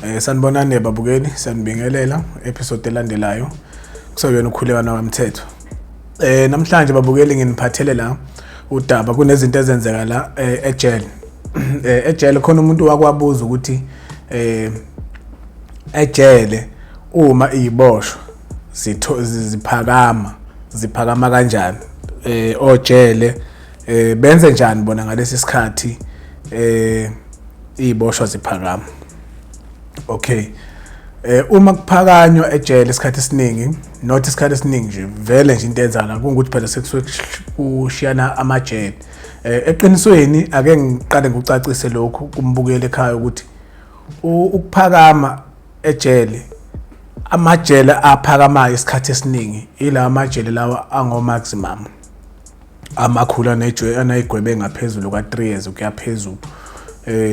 Sanibonani babukeli, sanibingelela episode elandelayo kuseyona ukhulekana womthetho. Namhlanje babukeli nginiphathele la udaba kunezinto ezenzeka la ejele. Ejele khona umuntu wakwabuza ukuthi ejele uma iziboshwa ziphakama kanjani. Ojele benze njani bona ngalesi sikhathi iziboshwa ziphakama. Okay. Uma kuphakanywa ejele isikhathi esiningi, not isikhathi esiningi nje, vele nje into enzana kungukuthi phela sekusuke kushiyana amajele. Eqinisweni ake ngiqale ngikucacise lokhu kumbukele ekhaya ukuthi ukuphakama ejele, amajele aphakamayo isikhathi esiningi ila amajele lawa ango maximum. Amakhulu anayigwebe ngaphezulu ka3 years ukuya phezulu.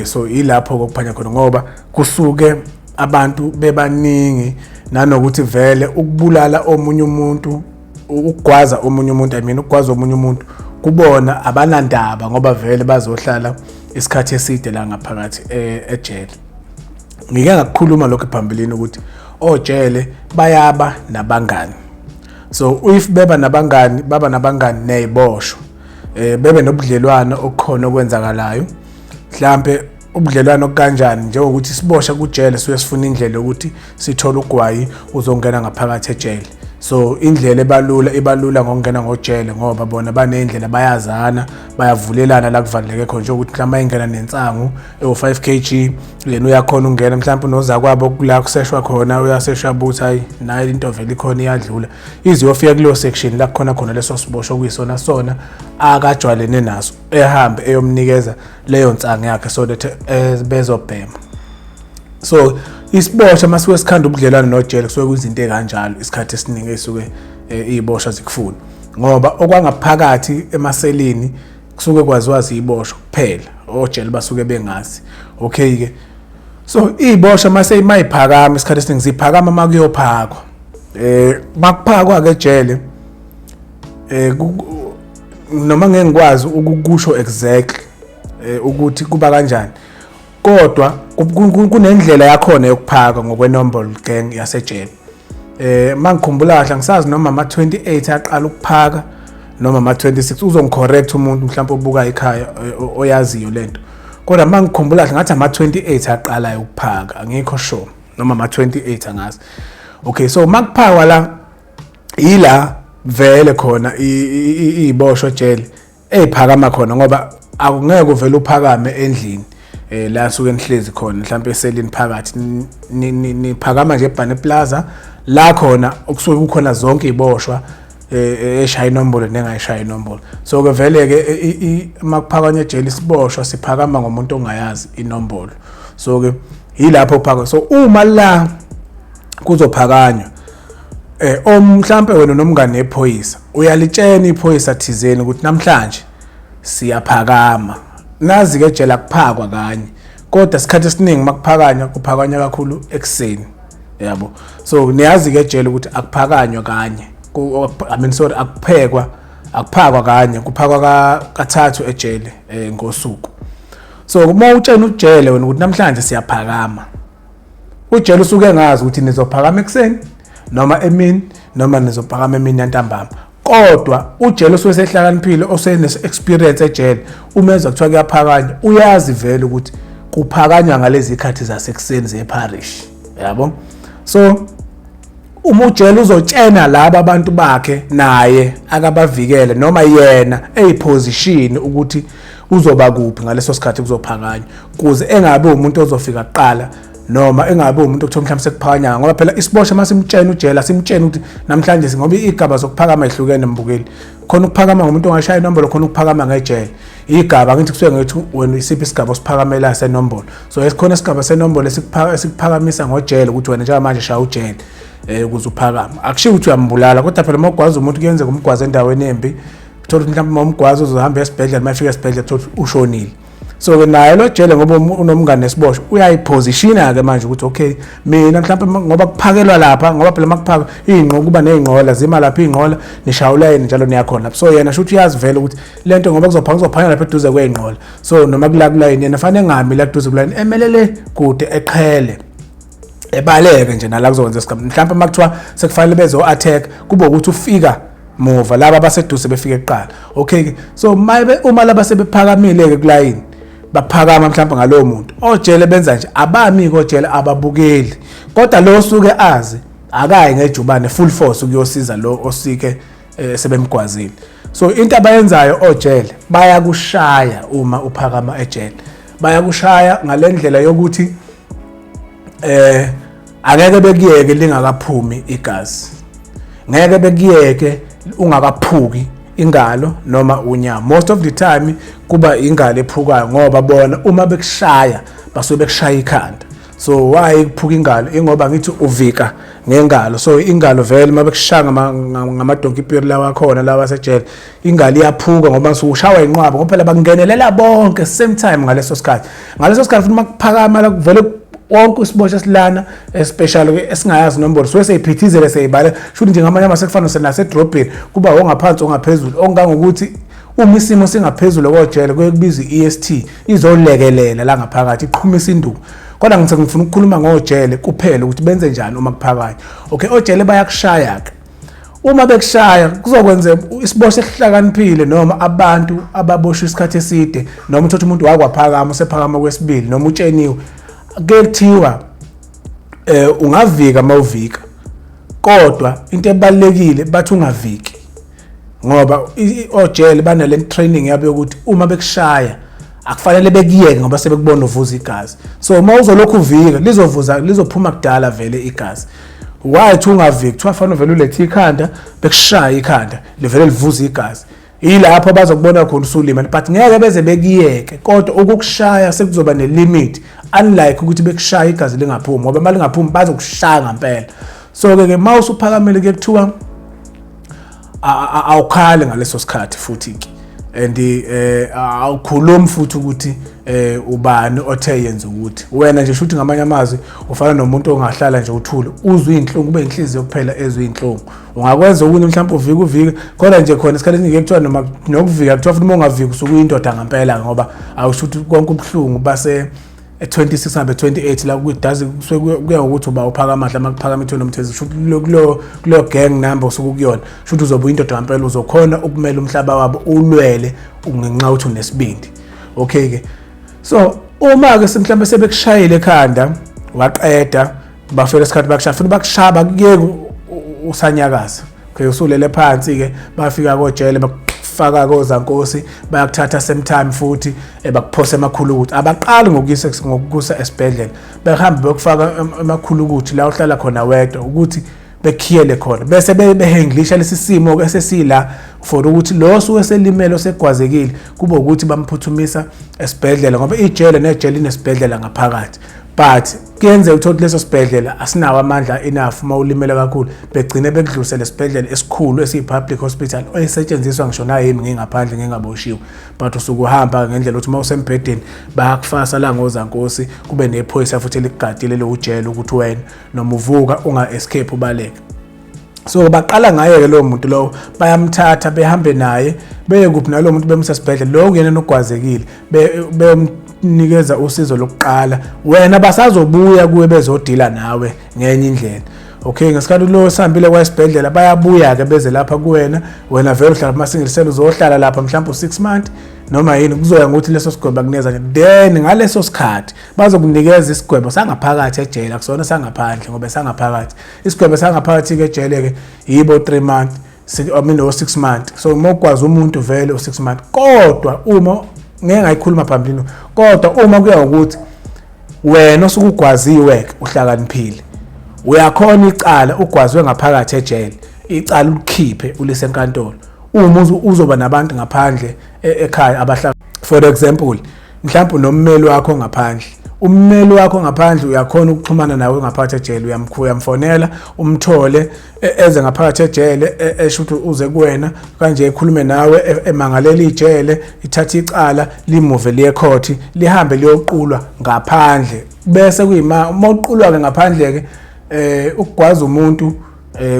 So ilapho kokuphanya khona ngoba kusuke abantu bebaningi nanokuthi vele ukubulala omunye umuntu, ukugwaza omunye umuntu, ukugwaza omunye umuntu kubona abanandaba ngoba vele bazohlala isikhathi eside la ngaphakathi ejele. Ngike ngakukhuluma lokho phambili ukuthi ojele bayaba nabangani. So if baba nabangani neziboshwa, bebe nobudlelwano okukhona okwenzakalayo. Mhlambe ubudlelwano kanjani njengokuthi siboshwa kujele suye sifuna indlela ukuthi sithola ugwayi uzongena ngaphakathi ejele. So indlela ebalula ngokungena ngojele ngoba bona banendlela bayazana, bayavulelana la kuvaleke khona nje ukuthi mhlawumbe ingena nensangu e5 kg yena uyakhona ungena mhlawumbe noza kwabo kula kuseshwa khona uyaseshwa buthi hayi nayo into vele ikhona iyadlula iziyofika kuleyo section la khona leso siboshwa kuyisona sona akajwalene naso ehambe eyomnikeza leyo nsangu yakhe so that bezobhema. So isiboshwa masuke sikhanda ubudlelwano nojele kusuke kuzinto ekanjalo isikhathi esiningi esuke iziboshwa zikufuna ngoba okwangaphakathi emaselini kusuke kwaziwa iziboshwa kuphela ojele basuke bengazi. Okay ke, so iziboshwa mase mayiphakama isikhathi esiningi ziphakama makuyophakwa. Makuphakwa ke ejele noma ngeke ngikwazi ukukusho exactly ukuthi kuba kanjani, kodwa kunendlela yakhona yokuphaka ngokwenombolo gang yasejele. Mangikhumbula kahle ngisazi noma ama28 aqala ukuphaka noma ama26 uzongicorrect umuntu mhlawumbe obuka ekhaya oyaziyo lento, kodwa mangikhumbula kahle ngathi ama28 aqala ukuphaka, angikho sure noma ama28 angazi. Okay, so makuphakwa la ila vele khona iziboshwa ejele eziphakama khona ngoba akungeke uvele uphakame endlini la suke nihlezi khona mhlawumbe eselini phakathi niphakama nje eBhane Plaza la khona okusuke kukhona zonke iziboshwa eshaya inombolo nengayishaya inombolo. So ke vele ke makuphakanywa ejele isiboshwa siphakama ngomuntu ongayazi inombolo. So ke yilapho kuphakwa. So uma la kuzophakanywa mhlawumbe wena nomngane nephoyisa uyalitshena iphoyisa thizeni ukuthi namhlanje siyaphakama. Nazi ke ejele akuphakwa kanye, kodwa isikhathi esiningi makuphakanywa kuphakanywa kakhulu ekseni, yabo. So niyazi ke ejele ukuthi akuphakanywa kanye, akuphakwa kanye, kuphakwa kathathu ejele ngosuku. So uma utshena ujele wena ukuthi namhlanje siyaphakama, ujele usuke ngazi ukuthi nizophakama ekseni noma emini noma nizophakama emini yantambama. Kodwa ujele usuke sehlakaniphile osene experience ejele umenza kuthiwa kuyaphakanywa uyazi vele ukuthi kuphakanywa ngalezi ikhathi zasekuseni zeparish, yabo. So uma ujele uzotshena laba abantu bakhe naye akabavikele noma yena eyiposition ukuthi uzoba kuphi ngaleso sikhathi kuzophakanywa kuze engabe umuntu ozofika kuqala noma engabe umuntu okuthiwa mhlawumbe sekuphakanywa ngoba phela isiboshwa masimtshena ujele simtshena ukuthi namhlanje ngoba igaba zokuphakama ehlukene mbukeli, khona ukuphakama ngomuntu ongashaya inombolo, khona ukuphakama ngejele. Igaba ngithi kusuke ngithi wena isiphi isigaba osiphakamela senombolo. So esikhona isigaba senombolo esikuphakamisa ngojele ukuthi wena njengamanje shaya ujele ukuze uphakama. Akushiwo ukuthi uyambulala, kodwa phela mawugwaza umuntu kuyenzeka umgwaze endaweni embi, uthola ukuthi mhlawumbe umgwazi uzohamba esibhedlela mayifika esibhedlela uthola ushonile. So ke naye lo jele ngoba unomngane nesiboshwa uyayipositiona ke manje ukuthi okay mina mhlawumbe ngoba kuphakelwa lapha ngoba phela makuphaka ingqo kuba nezingqola zima lapha ingqola nishawula yini njalo niyakhona lapho. So yena shothi uyazi vele ukuthi lento ngoba kuzophakanywa lapha eduze kwezingqola, so noma kula line yena fanele ngami la eduze kuline emelele kude eqhele ebaleke nje nala kuzokwenza isigaba mhlawumbe makuthiwa sekufanele bezo attack kube ukuthi ufika muva laba abaseduze befike eqala okay so uma laba sebephakamile ke kulayini baphakama mhlawumbe ngalowo muntu ojele benza nje abami kojele ababukeli kodwa lo osuke azi akayi ngejubane full force ukuyosiza lo osike sebemgwazile so into abayenzayo ojele bayakushaya uma uphakama ejele bayakushaya ngalendlela yokuthi angeke bekuyeke lingakaphumi igazi ngeke bekuyeke ungakaphuki ingalo noma unyama most of the time kuba ingalo ephukayo ngoba bona uma bekushaya basuke bekushaya ikhanda so why kuphuka ingalo ingoba ngithi uvika ngengalo so ingalo vele mabekushaya ngamadonki piri lawa khona lawa sejele ingalo iyaphuka ngoba usushawa inqwaba ngoba phela bakungenelela bonke same time ngaleso sikhathi futhi makuphakama la kuvele wonke isiboshwa silana especially esingayazi nombolo so seyiphithizele seyibale futhi njengamanye amasekufanele senasedrobheni kuba ongaphansi ongaphezulu ongangokuthi uma isimo singaphezulu kojele kuyekubizwa iEST izolekelela la ngaphakathi iqhumisa induku kodwa ngifuna ukukhuluma ngojele kuphela ukuthi benze njani uma kuphakayo okay ojele bayakushaya ke uma bekushaya kuzokwenza isiboshwa esihlakaniphile noma abantu ababoshwa isikhathi eside noma uthatha umuntu wakwaphakama usephakama kwesibili noma utsheniwe kuthiwa ungavika mawuvika kodwa into ebalekile bathi ungaviki ngoba ojele banale training yabo yokuthi uma bekushaya akufanele bekuyeke ngoba sebekubona uvuza igazi so uma uzolokhu uvika lizophuma kudala vele igazi why ungaviki kuthiwa fanele vele ulethe ikhanda bekushaya ikhanda livele livuza igazi ilapho bazokubona khona usulima but ngeke beze bekuyeke kodwa ukukushaya sekuzoba nelimit unlike ukuthi bekushaya igazi lingaphumi ngoba mali lingaphumi bazokushaya ngempela so ke mawusu uphakamele ke kuthiwa awukhale ngaleso sikhathi futhi ke and awukhulumi futhi ukuthi ubani othe yenza ukuthi wena nje shuthi ngamanye amazwi ufana nomuntu ongahlala nje uthule uzwe inhlungu kube inhliziyo kuphela ezwe inhlungu ungakwenza ukuthi mhlawumbe uvike kodwa nje khona isikhathi ngeke kuthiwa noma nokuvika kuthiwa futhi uma ungaviki usukuyindoda ngempela ngoba awushuthi konke ubuhlungu base 26 ngabe 28 la kudazi kuya ukuthi uba uphakama mhla makuphakama ithona umthezi shuthi kulo gang number usukuyona shuthi uzobuya indoda ngempela uzokhona ukumela umhlaba wabo ulwele ungenxa uthi unesibindi okay ke so uma ke mhlawumbe sebekushayile ekhanda waqeda bafela isikhathi bakushaya futhi bakushaba kuyeke usanyakaza okay usulele phansi ke bafika kojele faka kozankosi bayakuthatha same time futhi bakuphosa emakhulu ukuthi abaqali ngokukusa esibhedlela behamba bekufaka emakhulu ukuthi la uhlala khona wedwa ukuthi bekhiyele khona bese behenglisha lesi simo esesila for ukuthi lo suke selimele osegwazekile kube ukuthi bamphuthumisa esibhedlela ngoba ijele nejele inesibhedlela ngaphakathi but kuyenze ukuthi leso sibhedlela asinawo amandla enough mawulimela kakhulu begcine bekudlulisele esibhedlela esikhulu esiyi-public hospital esetshenziswa ngisho nayimi ngingaphandle ngingaboshiwe but usukuhamba ngendlela ukuthi mawusembhedeni bayakufasa la ngozankosi kube nephoyisa futhi elikugadile lojele ukuthi wena noma uvuka unga-escape ubaleke so baqala ngaye ke lo muntu lo bayamthatha behambe naye beye kuphi nalo muntu bemsa esibhedlela lo kuyena nogwazekile nikeza usizo lokuqala wena basazobuya kuwe bezodila nawe ngenye indlela okay ngesikhathi lo sihambile kwaSibhedlela bayabuya ke beze lapha kuwena wena vele uhlala masingilisela uzohlala lapha mhlawumbe u6 months noma yini kuzoya ngokuthi leso sigwebo kuneza then ngaleso sikhathi bazokunikeza isigwebo sangaphakathi ejele akusona sangaphandle ngoba sangaphakathi isigwebo sangaphakathi ke ejele ke yibo 3 months no 6 months so mokwazi umuntu vele u6 months kodwa uma ngeke ngayikhuluma phambilini kodwa uma kuya ukuthi wena osukugwaziwe uhlakaniphile uyakhona icala ugwazwe ngaphakathi ejele icala ulikhiphe ulise enkantolo uma uzoba nabantu ngaphandle ekhaya abahlala for example mhlawumbe nommeli wakho ngaphandle ummeli wakho ngaphandle uyakhona ukuxhumana nawe ngaphakathi ejele uyamfonela umthole eze ngaphakathi ejele eshuthi uze kuwena kanje ekhulume nawe emangalela ijele ithatha icala limuve liye court lihambe liyoqulwa ngaphandle bese kuyima mawuqulwa ke ngaphandle ke ukugwaza umuntu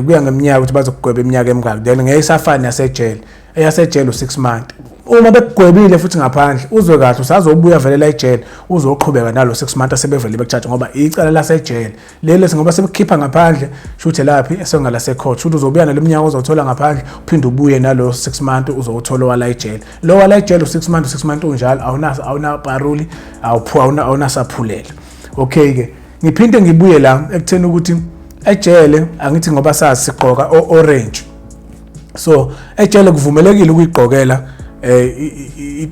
kuya ngeminyaka ukuthi bazokugweba iminyaka emingaki then ngeke isafani yasejele eyasejele u6 months uma bekugwebile futhi ngaphandle uzwe kahle usazobuya vele la ejele uzoqhubeka nalo 6 months asebevele bekuthatha ngoba icala lasejele leli singoba sebekhipha ngaphandle shuthe laphi esengala secourt shuthe uzobuya naleminyaka uzothola ngaphandle uphinde ubuye nalo 6 months uzothola wala ejele lo wala ejele u6 months unjalo awuna parole awuna saphulela. Okay ke ngiphinde ngibuye la ekutheni ukuthi ejele angithi ngoba sazi sigqoka orange, so ejele kuvumelekile ukuyigqokela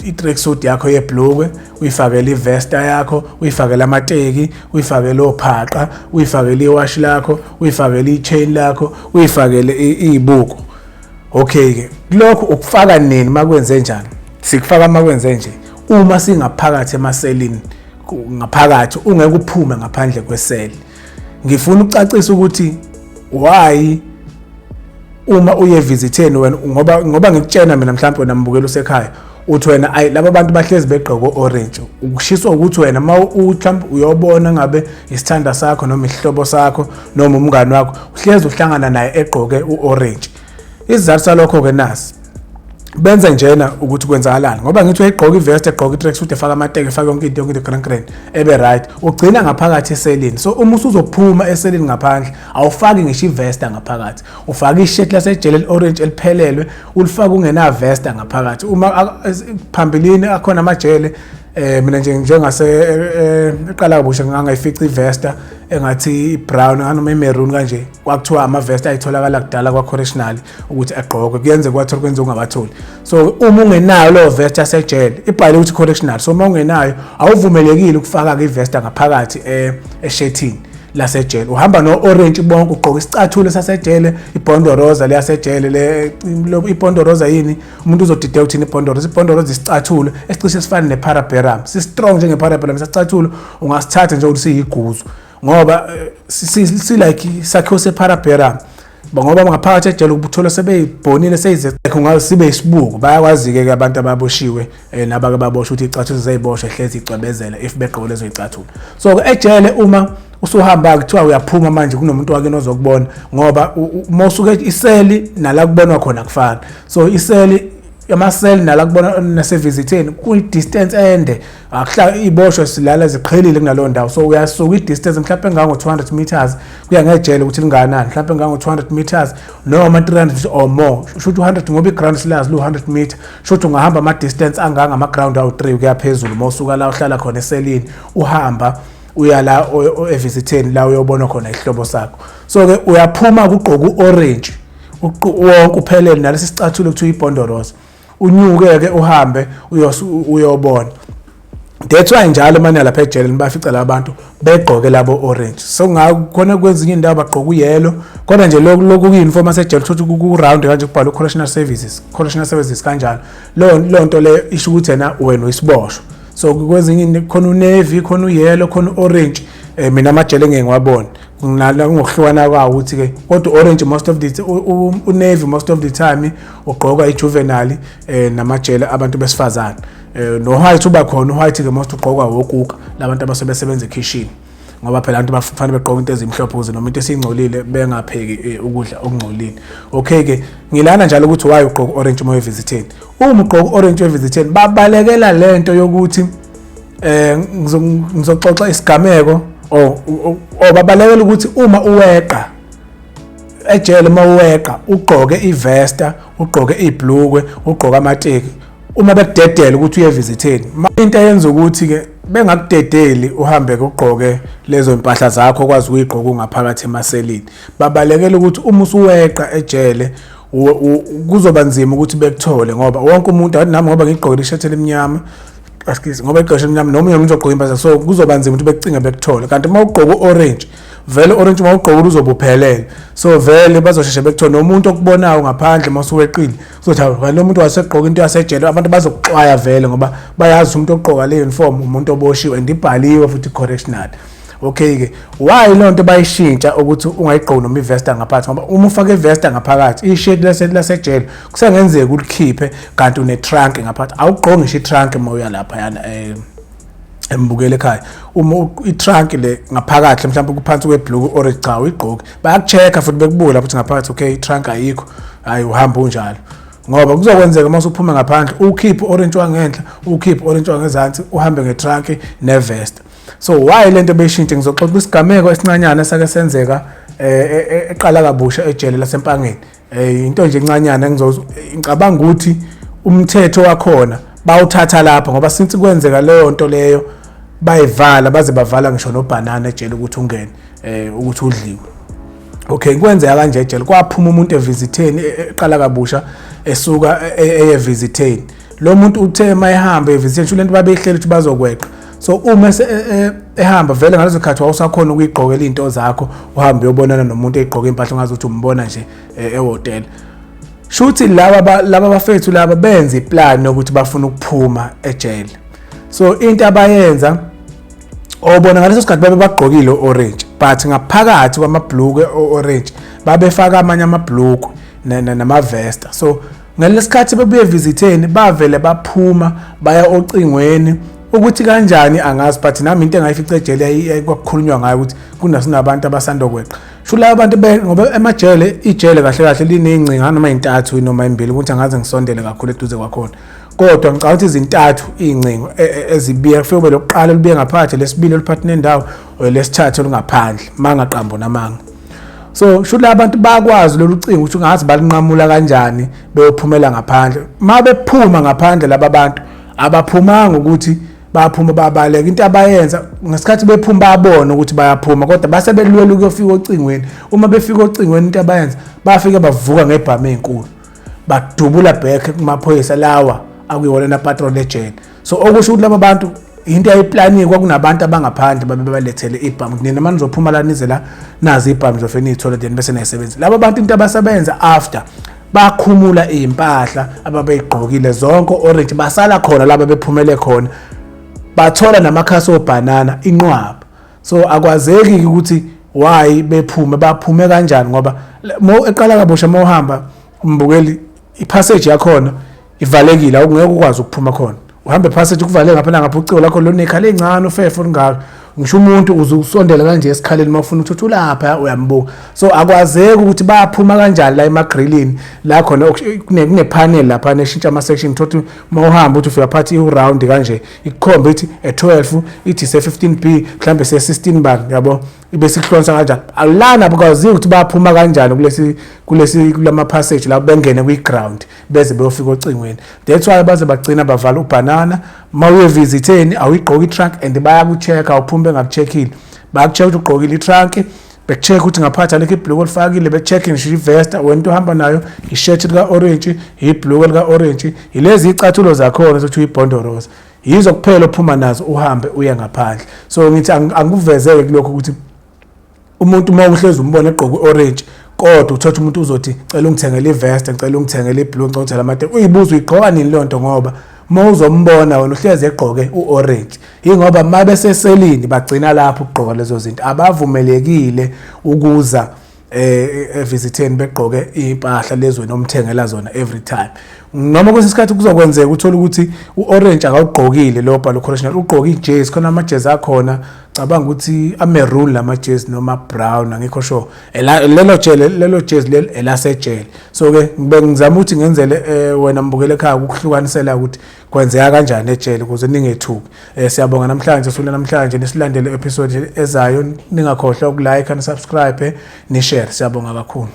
i-tracksuit yakho yebhlukwe, uyifakele ivesta yakho, uyifakele amateki, uyifakele ophaqa, uyifakele iwashi lakho, uyifakele i-chain lakho, uyifakele izibuko. Okay ke lokho ukufaka nini makwenze njani? Sikufaka makwenze nje uma singaphakathi emaselini ngaphakathi ungeke uphume ngaphandle kweseli. Ngifuna ukucacisa ukuthi why uma uye visiteni wena ngoba ngikutshena mina mhlawumbe wena mbukela usekhaya uthi wena ayi laba bantu bahlezi begqoka orange ukushiswa ukuthi wena mhlawumbe uyobona ngabe isithanda sakho noma isihlobo sakho noma umngane wakho uhlezi uhlangana naye egqoke uorange. Isizathu salokho ke nasi benza njena ukuthi kwenzakalani ngoba ngithi uyigqoka ivest egqoka i-tracksuit efaka amateki efaka yonke into grand ebe right ugcina ngaphakathi eselini. So uma usuzophuma eselini ngaphandle awufaki ngisho ivesta ngaphakathi, ufaka ishirt lasejele orange eliphelelwe ulifaka ungena vesta ngaphakathi. Uma phambilini akhona amajele mina njengase eqala kabusha ngangayifica ivesta engathi brown noma imaroon kanje kwakuthiwa ama vesta ayitholakala kudala kwa correctional ukuthi agqoke kuyenze kwathola kwenza ungabatholi. So uma ungenayo lo vesta sejele ibhale ukuthi correctional, so uma ungenayo awuvumelekile ukufaka ke ivesta ngaphakathi eshirtini lasejele. Uhamba no orange bonke ugqoka isicathulo sasejele, ibondo rosa leyasejele le ibondo rosa yini umuntu uzodideka uthini ibondo rosa. Ibondo rosa isicathulo esicishe sifana neparaberam, si strong njenge paraberam. Isicathulo ungasithatha nje ukuthi siyiguzu ngoba si like sakho separaberam ngoba ngaphakathi ejele ukuthola sebeyibhonile seyizekho ngabe sibe isibuko. Bayakwazi ke abantu ababoshiwe nabake babosha ukuthi icathulo ziyiboshwe hlezi icwebezela if begqoke lezo icathulo. So ejele uma usuhamba kuthiwa uyaphuma manje kunomuntu wake nozokubona ngoba mawusuke iseli nala kubonwa khona kufana. So iseli yamaseli nala kubona naseviziteni ku-distance ende akuhla iboshwe silala ziqhelile kunaleyo ndawo. So uyasuka i-distance mhlawumbe engango 200 meters kuya ngejele ukuthi linganani, mhlawumbe engango 200 meters noma 300 or more. Shothi 100 ngoba i-ground silazi lu 100 meter, shothi ungahamba ama-distance angama-ground awu-3 ukuya phezulu mawusuka la uhlala khona eselini uhamba uya la evisiteni la uyobona khona ihlobo sakho. So ke uyaphuma kugqoka uorange wonke uphelele nalesi sicathulo kuthiwa ibondo rosa unyuke ke uhambe uyobona. That's why njalo manje lapha ejele bafica labantu begqoke labo orange. So ngakhona kwezinye indawo bagqoka uyellow kodwa nje lokhu kuyinform asejele ukuthi ku round kanje kubhalwa correctional services kanjalo. Lo nto le isho ukuthi yena wena uyisiboshwa. So kwezinye khona unavy khona uyellow khona orange mina amajele ngeke ngiwabone nala ngokuhlukana kwawo ukuthi ke kodwa orange most of the unavy most of the time ugqoka ijuvenile namajele abantu besifazana no white uba khona white ke most ugqokwa wokuka labantu abasebenza ekitchen ngoba phela abantu bafanele begqoke into ezimhlophe ukuze noma into esingcolile bengapheki ukudla okungcolile. Okay ke ngilana njalo ukuthi why ugqoka orange uma evisiteni. Uma ugqoka orange evisiteni babalekela lento yokuthi ngizoxoxa isigameko babalekela ukuthi uma uweqa ejele uma uweqa ugqoke ivesta ugqoke ibhlukwe ugqoka amateki uma bekudedela ukuthi uye visiteni. Into eyenza ukuthi ke bengakudedeli uhambe ugqoke lezo impahla zakho kwazi ukuyigqoka ungaphakathi emaselini. Babalekela ukuthi uma usuweqa ejele kuzoba nzima ukuthi bekuthole ngoba wonke umuntu nami ngoba ngigqokile ishirt elimnyama ngoba igqoke elimnyama noma umuntu ugqoka impahla so kuzoba nzima ukuthi bekucinge bekuthole. Kanti uma ugqoka orange vele orange uma ugqoka uzobuphelele so vele bazosheshe bekuthole nomuntu okubonayo ngaphandle masuweqile uzothi hawu lo muntu wasegqoka into yasejele abantu bazokuxwaya vele ngoba bayazi umuntu ogqoka le uniform umuntu oboshiwe and ibhaliwe futhi correctional. Okay ke why lonto bayishintsha ukuthi ungayigqoki noma ivesta ngaphakathi ngoba uma ufake ivesta ngaphakathi ishirt lasejele kusengenzeka ulikhiphe kanti une trunk ngaphakathi awugqoki ngisho i-trunk uma uya lapha yana embukele ekhaya uma i-trunk le ngaphakathi mhlawumbe kuphansi kwebhlue orange cha uyigqoki bayakuchecka futhi bekubula ukuthi ngaphakathi okay i-trunk ayikho hayi uhamba unjalo. ngoba kuzokwenzeka mase uphuma ngaphandle ukhiphe orange wangenhla ukhiphe orange wangezansi uhambe ngetrunk nevest. So why lento beyishintshe? Ngizoxoxa isigameko esincanyana sake senzeka eqala kabusha ejele laseMpangeni. Into nje encanyana ngicabanga ukuthi umthetho wakhona bawuthatha lapha ngoba since kwenzeka leyo nto leyo bayivala baze bavala ngisho nobanana ejele ukuthi ungene ukuthi udliwe. Okay, kwenzeka kanje ejele kwaphuma umuntu evisitheni eqala kabusha esuka eyevisitheni. Lo muntu uthe mayihamba evisitheni lento babehleli ukuthi bazokweqa. So uma ehamba vele ngalezo khathi wawusakhona ukuyigqokela into zakho uhambe uyobonana nomuntu egqoka impahla ongazi ukuthi umbona nje ehotel. Shuthi laba bafethu laba benza iplan ukuthi bafuna ukuphuma ejele. So into abayenza obona ngaleso sikhathi babe bagqokile orange but ngaphakathi kwamabhlukwe orange babefaka amanye amabhlukwe namavesta. So ngalesikhathi bebuye visitheni bavele baphuma baya ocingweni ukuthi kanjani angazi but nami into engayifica ejele kwakukhulunywa ngayo ukuthi kunasinabantu abasandokweqa. Shula abantu ngoba emajele ijele kahle kahle linengcinga noma intathu noma imbili ukuthi angaze ngisondele kakhulu eduze kwakhona. Kodwa ngicabanga ukuthi izintathu ingcingo ezibiya kufike kube lokuqala libiye ngaphandle lesibili oliphathe nendawo lesithathu olungaphandle mangaqambo namanga. So shula abantu bakwazi lolu cingo ukuthi ungazi balinqamula kanjani beyophumela ngaphandle. Mabephuma ngaphandle laba bantu abaphumanga ukuthi baphuma babaleka into abayenza ngesikhathi bephuma babona ukuthi bayaphuma kodwa base belwela ukuyofika ocingweni. Uma befika ocingweni into abayenza bafike bavuka ngebhamu ezinkulu badubula back kumaphoyisa lawa akuyiwona na patrol ejele. So okusho ukuthi laba bantu into ayiplaniwe kwakunabantu abangaphandle babebalethele ibhamu nina manje nizophuma la nize la nazi ibhamu zofena izithola then bese nayisebenza. Laba bantu into abasebenza after bakhumula impahla ababeyigqokile zonke orange basala khona laba bephumele khona bathola namakhasi obanana inqwaba. So akwazeki ukuthi why baphume kanjani ngoba eqala kabusha mawuhamba umbukeli ipassage yakhona ivalekile awungeke ukwazi ukuphuma khona. Uhambe passage kuvale ngaphela ngapha uciko lakho lonekhala encane ufefo ngalo ngisho umuntu uzusondela kanje esikhaleni mawufuna ukuthi lapha uyambuka. So akwazeki ukuthi baphuma kanjani la emagrillini la khona kune panel lapha neshintsha ama section thothi mawuhamba uthi ufika phathi iround kanje ikukhomba ithi e12 ithi se15B mhlambe se16 bar yabo ibese ihlonza kanjani. Alana akwazi ukuthi baphuma kanjani kulama passage la bengene kwiground beze beyofika ocingweni. That's why baze bagcina bavala ubanana mawuye visitheni awuyigqoka itrunk and bayakuchecka awuphumbe ngakucheckile bayakuchecka ukuthi ugqokile itrunk becheck ukuthi ngaphatha lekho ibhloko olifakile becheck ngisho ivest wento uhamba nayo ishirt lika orange ibhloko lika orange ilezi icathulo zakhona sokuthi uyibhondoroza yizo kuphela ophuma nazo uhambe uye ngaphandle. So ngithi angikuvezeke kulokho ukuthi umuntu mawuhlezi umbona egqoka orange kodwa uthatha umuntu uzothi cela ungithengele ivest ngicela ungithengele ibhloko ngicela uthela amade uyibuza uyigqoka nini lonto ngoba mawuzombona wena uhlezi egqoke uorange ingoba mabeseselini bagcina lapho ukugqoka lezo zinto abavumelekile ukuza visitheni begqoke impahla lezo nomthengela zona every time. Noma kwesikhathi kuzokwenzeka uthola ukuthi uorange akawugqokile lo bhalo correctional ugqoka ijezi khona amajezi akhona cabanga ukuthi amaroon lamajezi noma brown angikho sure lelo jezi lelo elasejele. So ke ngizama ukuthi ngenzele wena mbukele ekhaya ukuhlukanisela ukuthi kwenzeka kanjani ejele ukuze ningethuki. Siyabonga namhlanje sifuna namhlanje nesilandele episode ezayo ningakhohlwa ukulike and subscribe ni share. Siyabonga kakhulu.